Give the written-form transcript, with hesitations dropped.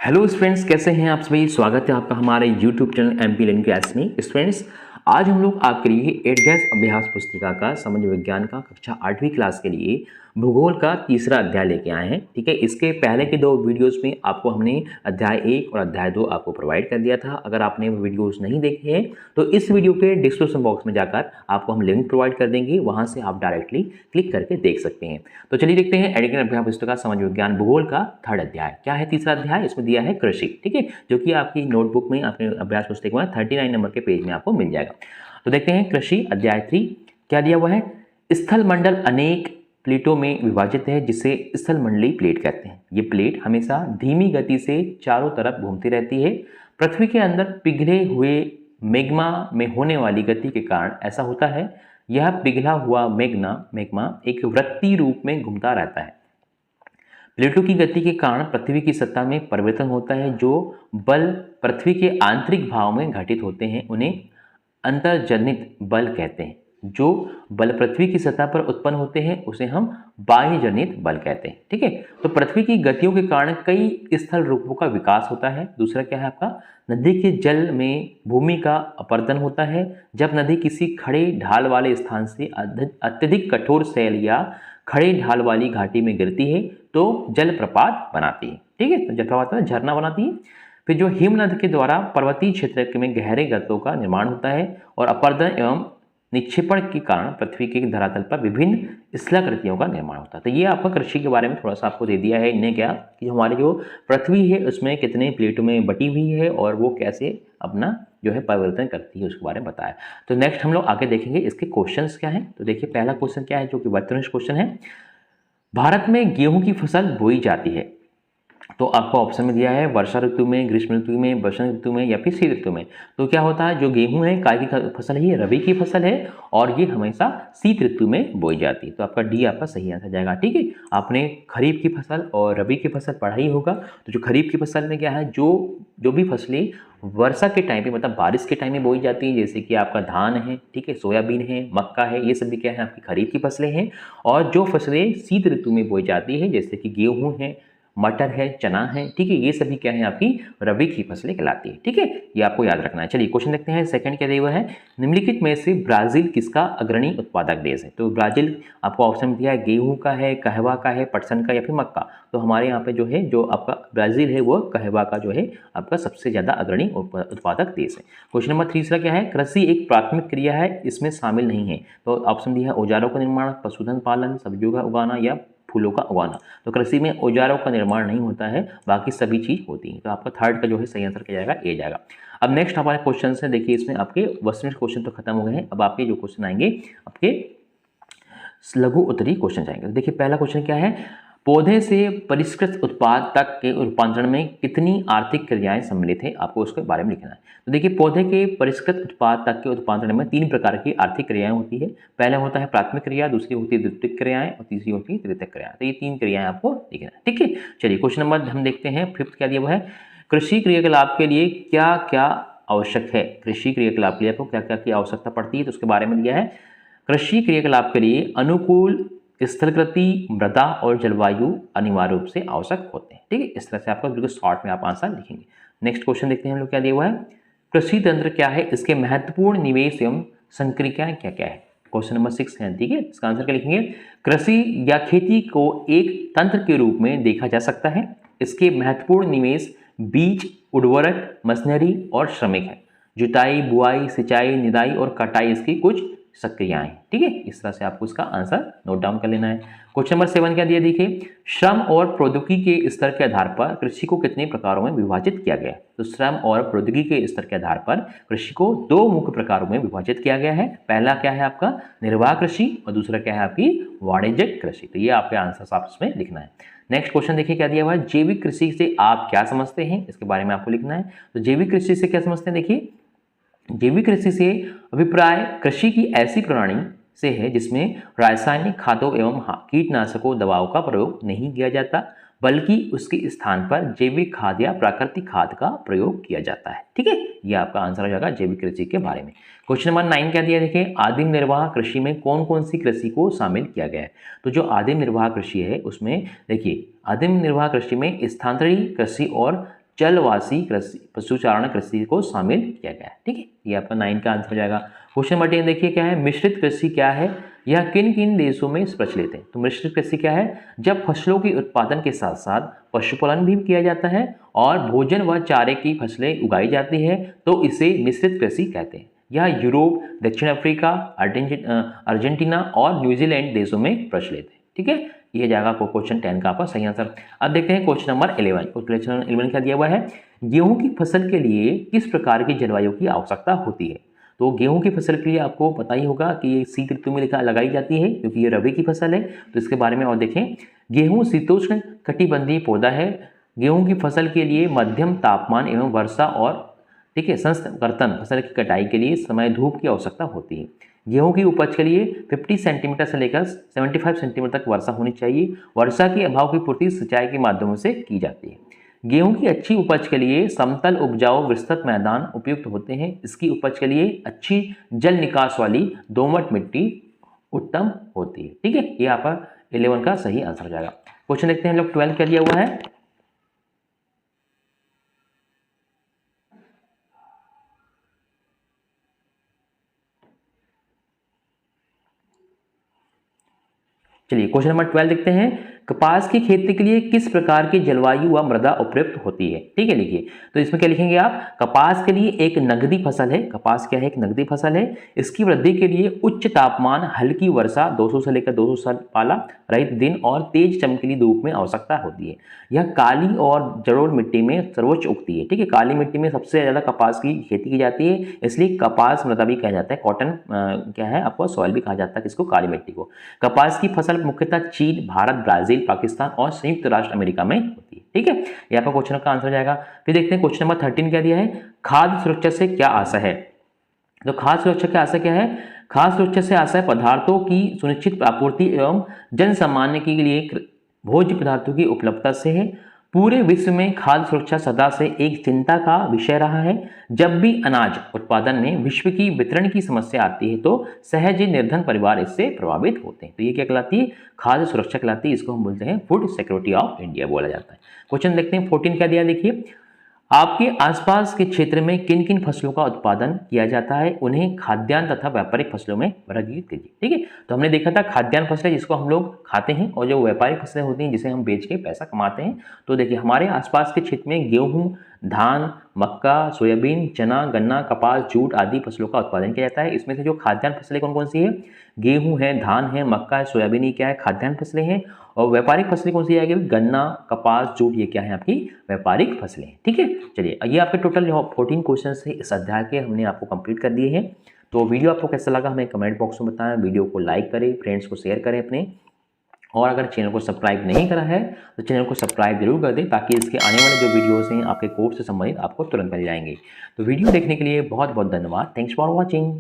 Hello students, कैसे हैं आप सभी। स्वागत है आपका हमारे YouTube channel MP learning class में। स्टूडेंट्स, आज हम लोग आपके लिए 8 गैस अभ्यास पुस्तिका का सामान्य विज्ञान का कक्षा 8वीं क्लास के लिए भूगोल का तीसरा अध्याय लेके आए हैं। ठीक है, इसके पहले के 2 वीडियोस में आपको हमने अध्याय 1 और अध्याय 2 आपको प्रोवाइड कर दिया था। अगर आपने वो वीडियोस नहीं देखे हैं तो इस वीडियो के डिस्क्रिप्शन बॉक्स में जाकर आपको हम लिंक प्रोवाइड कर देंगे, वहां से आप डायरेक्टली क्लिक करके देख सकते हैं। तो चलिए देखते हैं 8 गैस अभ्यास पुस्तिका सामान्य विज्ञान भूगोल का 3rd अध्याय। क्या है तीसरा अध्याय? इसमें दिया है कृषि। ठीक है, जो कि आपकी नोटबुक में आपने अभ्यास पुस्तिका में 39 नंबर के पेज में आपको मिल जाएगा। तो देखते हैं कृषि अध्याय 3 क्या दिया हुआ है। स्थल मंडल अनेक प्लेटों में विभाजित है जिसे स्थल मंडलीय प्लेट कहते हैं। ये प्लेट हमेशा धीमी गति से चारों तरफ घूमती रहती है। पृथ्वी के अंदर पिघले हुए मैग्मा में होने वाली गति के कारण ऐसा होता है। यह पिघला हुआ मैग्मा एक वृत्तीय रूप में घूमता रहता है। प्लेटों की गति के कारण पृथ्वी की सतह में परिवर्तन होता है। जो बल पृथ्वी के आंतरिक भाव में घटित होते हैं उन्हें अंतर्जनित बल कहते हैं। जो बल पृथ्वी की सतह पर उत्पन्न होते हैं उसे हम बाह्य जनित बल कहते हैं। ठीक है, तो पृथ्वी की गतियों के कारण कई स्थल रूपों का विकास होता है। दूसरा क्या है आपका, नदी के जल में भूमि का अपरदन होता है। जब नदी किसी खड़े ढाल वाले स्थान से अत्यधिक कठोर शैल या खड़े ढाल वाली घाटी में गिरती है तो जलप्रपात बनाती है। ठीक है, तो जलप्रपात झरना बनाती है। फिर जो हिमनद के द्वारा पर्वतीय क्षेत्र में गहरे गर्तों का निर्माण होता है और अपरदन एवं निक्षेपण के कारण पृथ्वी के धरातल पर विभिन्न स्थलाकृतियों का निर्माण होता है। तो ये आपका कृषि के बारे में थोड़ा सा आपको दे दिया है इन्हें, क्या कि हमारी जो पृथ्वी है उसमें कितने प्लेटों में बटी हुई है और वो कैसे अपना जो है परिवर्तन करती है उसके बारे में बताया। तो नेक्स्ट हम लोग आगे देखेंगे इसके क्वेश्चंस क्या है। तो देखिए पहला क्वेश्चन क्या है जो कि 32 क्वेश्चन है। भारत में गेहूं की फसल बोई जाती है। तो आपको ऑप्शन में दिया है वर्षा ऋतु में, ग्रीष्म ऋतु में, बसंत ऋतु में या फिर शीत ऋतु में। तो क्या होता है, जो गेहूं है काय की फसल है, ये रबी की फसल है और ये हमेशा शीत ऋतु में बोई जाती है। तो आपका डी आपका सही आंसर जाएगा। ठीक है, आपने खरीफ की फसल और रबी की फसल पढ़ा ही होगा। तो जो खरीफ की फसल में क्या है, जो भी फसलें वर्षा के टाइम पे मतलब बारिश के टाइम में बोई जाती है, जैसे कि आपका धान है, ठीक है, सोयाबीन है, मक्का है, ये सभी क्या है आपकी खरीफ की फसलें हैं। और जो फसलें शीत ऋतु में बोई जाती है जैसे कि गेहूं है, मटर है, चना है, ठीक है, ये सभी क्या है आपकी रबी की फसलें कहलाती है। ठीक है, ये आपको याद रखना है। चलिए क्वेश्चन देखते हैं। सेकंड क्या दिया हुआ है, निम्नलिखित में से ब्राजील किसका अग्रणी उत्पादक देश है। तो ब्राजील आपको ऑप्शन दिया है गेहूं का है, कहवा का है, पटसन का या फिर मक्का। तो हमारे यहाँ पे जो है जो आपका ब्राजील है वो कहवा का जो है आपका सबसे ज्यादा अग्रणी उत्पादक देश है। क्वेश्चन नंबर 3 क्या है, कृषि एक प्राथमिक क्रिया है, इसमें शामिल नहीं है। तो ऑप्शन दिया है औजारों का निर्माण, पशुधन पालन, सब्जियों का उगाना या फूलों का उगाना। तो कृषि में औजारों का निर्माण नहीं होता है, बाकी सभी चीज होती है। तो आपका 3rd का जो है सही आंसर क्या जाएगा, ए जाएगा। अब नेक्स्ट हमारे क्वेश्चन है। देखिए इसमें आपके वेस्टर्न क्वेश्चन तो खत्म हो गए हैं। अब आपके जो क्वेश्चन आएंगे आपके लघु उत्तरीय क्वेश्चन जाएंगे। तो देखिए पहला क्वेश्चन क्या है, पौधे से परिष्कृत उत्पाद तक के रूपांतरण में कितनी आर्थिक क्रियाएं सम्मिलित है, आपको उसके बारे में लिखना है। तो देखिए पौधे के परिष्कृत उत्पाद तक के उत्पादन में 3 प्रकार की आर्थिक क्रियाएं होती है। पहला होता है प्राथमिक क्रिया, दूसरी होती है द्वितीयक क्रियाएं और तीसरी होती है तृतीयक क्रियाएं। तो ये 3 क्रियाएं आपको लिखना है। ठीक है, चलिए क्वेश्चन नंबर हम देखते हैं 5th क्या दिया हुआ है, कृषि क्रियाकलाप के लिए क्या क्या आवश्यक है। कृषि क्रियाकलाप के लिए आपको क्या क्या की आवश्यकता पड़ती है, तो उसके बारे में दिया है। कृषि क्रियाकलाप के लिए अनुकूल स्थलकृति, मृदा और जलवायु अनिवार्य रूप से आवश्यक होते हैं। ठीक है, इस तरह से आपका बिल्कुल शॉर्ट में आप आंसर लिखेंगे। नेक्स्ट क्वेश्चन देखते हैं हम लोग क्या दिया हुआ है, कृषि तंत्र क्या है, इसके महत्वपूर्ण निवेश एवं संक्रियाएं क्या क्या है। क्वेश्चन नंबर 6 है। ठीक है, इसका आंसर क्या लिखेंगे, कृषि या खेती को एक तंत्र के रूप में देखा जा सकता है। इसके महत्वपूर्ण निवेश बीज, उर्वरक, मशीनरी और श्रमिक है। जुताई, बुआई, सिंचाई, निदाई और कटाई इसकी कुछ सक्रियाएं। ठीक है, इस तरह से आपको इसका आंसर नोट डाउन कर लेना है। क्वेश्चन नंबर 7 क्या दिया, देखिए श्रम और प्रौद्योगिकी के स्तर के आधार पर कृषि को कितने प्रकारों में विभाजित किया गया है। तो श्रम और प्रौद्योगिकी के स्तर के आधार पर कृषि को 2 मुख्य प्रकारों में विभाजित किया गया है। पहला क्या है आपका निर्वाह कृषि और दूसरा क्या है आपकी वाणिज्यिक कृषि। तो ये आपके आंसर आप इसमें लिखना है। नेक्स्ट क्वेश्चन देखिए क्या दिया हुआ है, जैविक कृषि से आप क्या समझते हैं, इसके बारे में आपको लिखना है। तो जैविक कृषि से क्या समझते हैं, देखिए जैविक कृषि से अभिप्राय कृषि की ऐसी प्रणाली से है जिसमें रासायनिक खादों एवं कीटनाशकों दवाओं का प्रयोग नहीं किया जाता, बल्कि उसके स्थान पर जैविक खाद या प्राकृतिक खाद का प्रयोग किया जाता है। ठीक है, ये आपका आंसर हो जाएगा जैविक कृषि के बारे में। क्वेश्चन नंबर 9 क्या दिया, देखिए आदिम निर्वाह कृषि में कौन कौन सी कृषि को शामिल किया गया है। तो जो आदिम निर्वाह कृषि है उसमें देखिए आदिम निर्वाह कृषि में स्थानांतरित कृषि और जलवासी कृषि पशुचारण कृषि को शामिल किया गया है। ठीक है, ये आपका 9 का आंसर हो जाएगा। क्वेश्चन नंबर 10 देखिए क्या है, मिश्रित कृषि क्या है, यह किन किन देशों में प्रचलित है। तो मिश्रित कृषि क्या है, जब फसलों के उत्पादन के साथ साथ पशुपालन भी किया जाता है और भोजन व चारे की फसलें उगाई जाती है तो इसे मिश्रित कृषि कहते हैं। यह यूरोप, दक्षिण अफ्रीका, अर्जेंटीना और न्यूजीलैंड देशों में प्रचलित है। ठीक है, ये जाएगा क्वेश्चन 10 का आपका सही आंसर। अब देखते हैं क्वेश्चन नंबर 11। क्वेश्चन 11 क्या दिया हुआ है, गेहूं की फसल के लिए किस प्रकार की जलवायु की आवश्यकता होती है। तो गेहूं की फसल के लिए आपको पता ही होगा कि ये शीत ऋतु में लगाई जाती है क्योंकि ये रबी की फसल है। तो इसके बारे में और देखें, गेहूं शीतोष्ण कटिबंधीय पौधा है। गेहूं की फसल के लिए मध्यम तापमान एवं वर्षा और ठीक है संस्कर्तन फसल की कटाई के लिए समय धूप की आवश्यकता होती है। गेहूं की उपज के लिए 50 सेंटीमीटर से लेकर 75 सेंटीमीटर तक वर्षा होनी चाहिए। वर्षा के अभाव की पूर्ति सिंचाई के माध्यमों से की जाती है। गेहूं की अच्छी उपज के लिए समतल उपजाऊ विस्तृत मैदान उपयुक्त होते हैं। इसकी उपज के लिए अच्छी जल निकास वाली दोमट मिट्टी उत्तम होती है। ठीक है, ये आपका 11 का सही आंसर हो जाएगा। क्वेश्चन देखते हैं हम लोग 12 क्या दिया हुआ है। चलिए क्वेश्चन नंबर 12 देखते हैं, कपास की खेती के लिए किस प्रकार की जलवायु व मृदा उपयुक्त होती है। ठीक है, लिखिए। तो इसमें क्या लिखेंगे आप, कपास के लिए एक नगदी फसल है। कपास क्या है, एक नगदी फसल है। इसकी वृद्धि के लिए उच्च तापमान, हल्की वर्षा, 200 से लेकर 200 पाला रहित दिन और तेज चमकीली धूप में आवश्यकता होती है। यह काली और जलोढ़ मिट्टी में सर्वोच्च उगती है। ठीक है, काली मिट्टी में सबसे ज्यादा कपास की खेती की जाती है, इसलिए कपास मृदा भी कहा जाता है। कॉटन क्या है आपको सॉइल भी कहा जाता है किसको, काली मिट्टी को। कपास की फसल मुख्यतः चीन, भारत, ब्राजील, पाकिस्तान और संयुक्त राष्ट्र अमेरिका में होती है। ठीक है, यहाँ पर क्वेश्चन का आंसर हो जाएगा। फिर देखते हैं क्वेश्चन नंबर 13 क्या दिया है, खाद्य सुरक्षा से क्या आशा है। तो खाद्य सुरक्षा की आशा क्या है, खाद्य सुरक्षा से आशा है पदार्थों की सुनिश्चित आपूर्ति एवं जन सामान्य के लिए भोज्य पदार्थों की उपलब्धता से है। पूरे विश्व में खाद्य सुरक्षा सदा से एक चिंता का विषय रहा है। जब भी अनाज उत्पादन में विश्व की वितरण की समस्या आती है तो सहज निर्धन परिवार इससे प्रभावित होते हैं। तो ये क्या कहलाती है, खाद्य सुरक्षा कहलाती है। इसको हम बोलते हैं फूड सिक्योरिटी ऑफ इंडिया बोला जाता है। क्वेश्चन देखते हैं 14 क्या दिया, देखिए। आपके आसपास के क्षेत्र में किन किन फसलों का उत्पादन किया जाता है, उन्हें खाद्यान्न तथा व्यापारिक फसलों में वर्गीकृत कीजिए। ठीक है, तो हमने देखा था खाद्यान्न फसलें जिसको हम लोग खाते हैं और जो व्यापारिक फसलें होती हैं जिसे हम बेच के पैसा कमाते हैं। तो देखिए हमारे आसपास के क्षेत्र में गेहूं, धान, मक्का, सोयाबीन, चना, गन्ना, कपास, जूट आदि फसलों का उत्पादन किया जाता है। इसमें से जो खाद्यान्न फसलें कौन कौन सी है, गेहूं है, धान है, मक्का है, सोयाबीन, ये क्या है खाद्यान्न फसलें हैं। और व्यापारिक फसलें कौन सी आएगी, गन्ना, कपास, जूट, ये क्या है आपकी व्यापारिक फसलें। ठीक है, चलिए ये आपके टोटल 14 क्वेश्चन से इस अध्याय के हमने आपको कंप्लीट कर दिए हैं। तो वीडियो आपको कैसा लगा हमें कमेंट बॉक्स में बताएं। वीडियो को लाइक करें, फ्रेंड्स को शेयर करें अपने, और अगर चैनल को सब्सक्राइब नहीं करा है तो चैनल को सब्सक्राइब जरूर कर दें ताकि इसके आने वाले जो वीडियोस हैं आपके कोर्स से संबंधित आपको तुरंत मिल जाएंगे। तो वीडियो देखने के लिए बहुत बहुत धन्यवाद। Thanks for watching.